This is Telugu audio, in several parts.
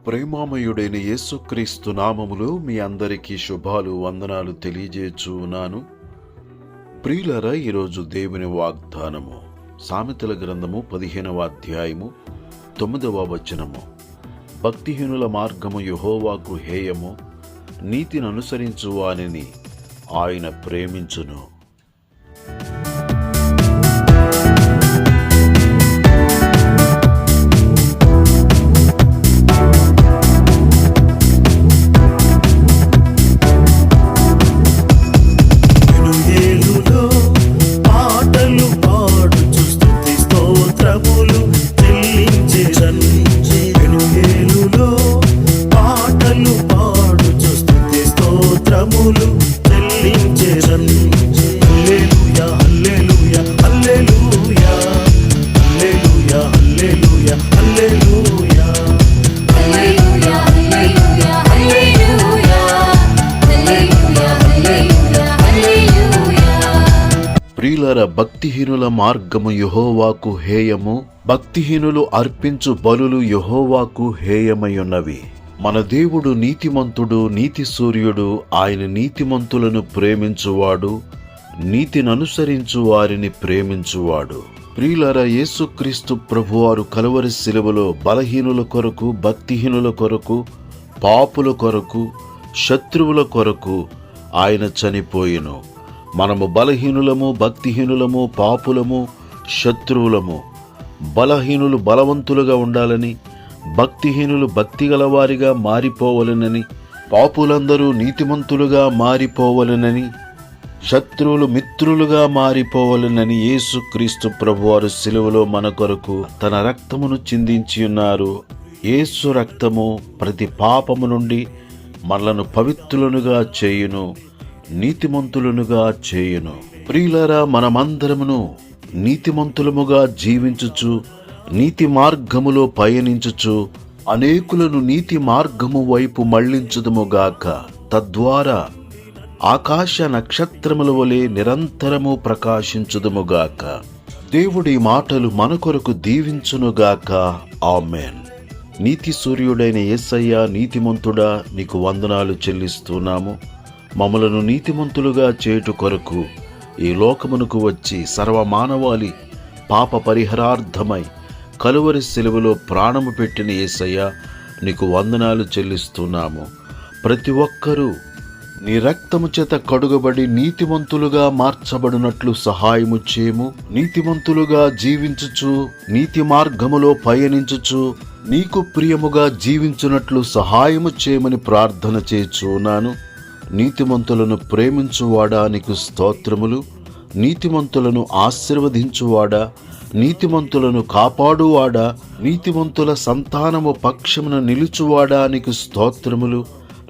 ప్రేమామయుడైన యేసుక్రీస్తు నామములో మీ అందరికీ శుభాలు వందనాలు తెలియజేయుచున్నాను. ప్రియులారా, ఈరోజు దేవుని వాగ్దానము సామెతల గ్రంథము 15వ అధ్యాయము 9వ వచనము. భక్తిహీనుల మార్గము యెహోవాకు హేయము, నీతిని అనుసరించు వానిని ఆయన ప్రేమించును. ప్రియులారా, భక్తిహీనుల మార్గము యెహోవాకు హేయము, భక్తిహీనులు అర్పించు బలులు యెహోవాకు హేయమయున్నవి. మన దేవుడు నీతిమంతుడు, నీతి సూర్యుడు. ఆయన నీతిమంతులను ప్రేమించువాడు, నీతిని అనుసరించు వారిని ప్రేమించువాడు. ప్రియులారా, యేసుక్రీస్తు ప్రభువారు కలువరి శిలువలో బలహీనుల కొరకు, భక్తిహీనుల కొరకు, పాపుల కొరకు, శత్రువుల కొరకు ఆయన చనిపోయెను. మనము బలహీనులము, భక్తిహీనులము, పాపులము, శత్రువులము. బలహీనులు బలవంతులుగా ఉండాలని, భక్తిహీనులు భక్తిగలవారిగా మారిపోవలెనని, పాపులందరూ నీతిమంతులుగా మారిపోవలెనని, శత్రువులు మిత్రులుగా మారిపోవలెనని యేసుక్రీస్తు ప్రభువారు శిలువలో మన కొరకు తన రక్తమును చిందించి ఉన్నారు. యేసు రక్తము ప్రతి పాపము నుండి మనలను పవిత్రులనుగా చేయును, నీతిమంతులనుగా చేయును. ప్రియులారా, మనమందరమును నీతిమంతులముగా జీవించుచు, నీతి మార్గములో పయనించుచు, అనేకులను నీతి మార్గము వైపు మళ్లించుదుముగాక. తద్వారా ఆకాశ నక్షత్రముల వలె నిరంతరము ప్రకాశించుదుముగాక. దేవుడి మాటలు మన కొరకు దీవించునుగాక. ఆమేన్. నీతి సూర్యుడైన యేసయ్య, నీతిమంతుడా, నీకు వందనాలు చెల్లిస్తున్నాము. మమ్మలను నీతిమంతులుగా చేయుట కొరకు ఈ లోకమునకు వచ్చి సర్వమానవాళి పాప పరిహారార్థమై కలువరి శిలువలో ప్రాణము పెట్టిన యేసయ్య, నీకు వందనాలు చెల్లిస్తున్నాము. ప్రతి ఒక్కరూ నీ రక్తము చేత కడుగబడి నీతిమంతులుగా మార్చబడినట్లు సహాయము చేయము. నీతిమంతులుగా జీవించుచు, నీతి మార్గములో పయనించుచు, నీకు ప్రియముగా జీవించున్నట్లు సహాయము చేయమని ప్రార్థన చేయుచున్నాను. నీతిమంతులను ప్రేమించువాడా, నీకు స్తోత్రములు. నీతిమంతులను ఆశీర్వదించువాడా, నీతిమంతులను కాపాడువాడా, నీతిమంతుల సంతానము పక్షమున నిలుచువాడా, నీకు స్తోత్రములు.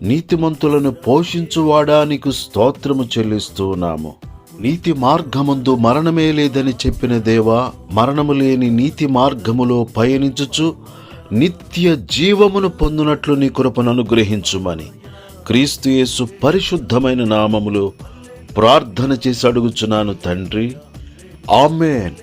నీతిమంతులను పోషించువాడా, నీకు స్తోత్రము చెల్లిస్తున్నాము. నీతి మార్గమందు మరణమే లేదని చెప్పిన దేవా, మరణము లేని నీతి మార్గములో పయనించుచు నిత్య జీవమును పొందునట్లు నీ కృపను అనుగ్రహించుమని క్రీస్తు యేసు పరిశుద్ధమైన నామములో ప్రార్థన చేసి అడుగుచున్నాను తండ్రి. ఆమేన్.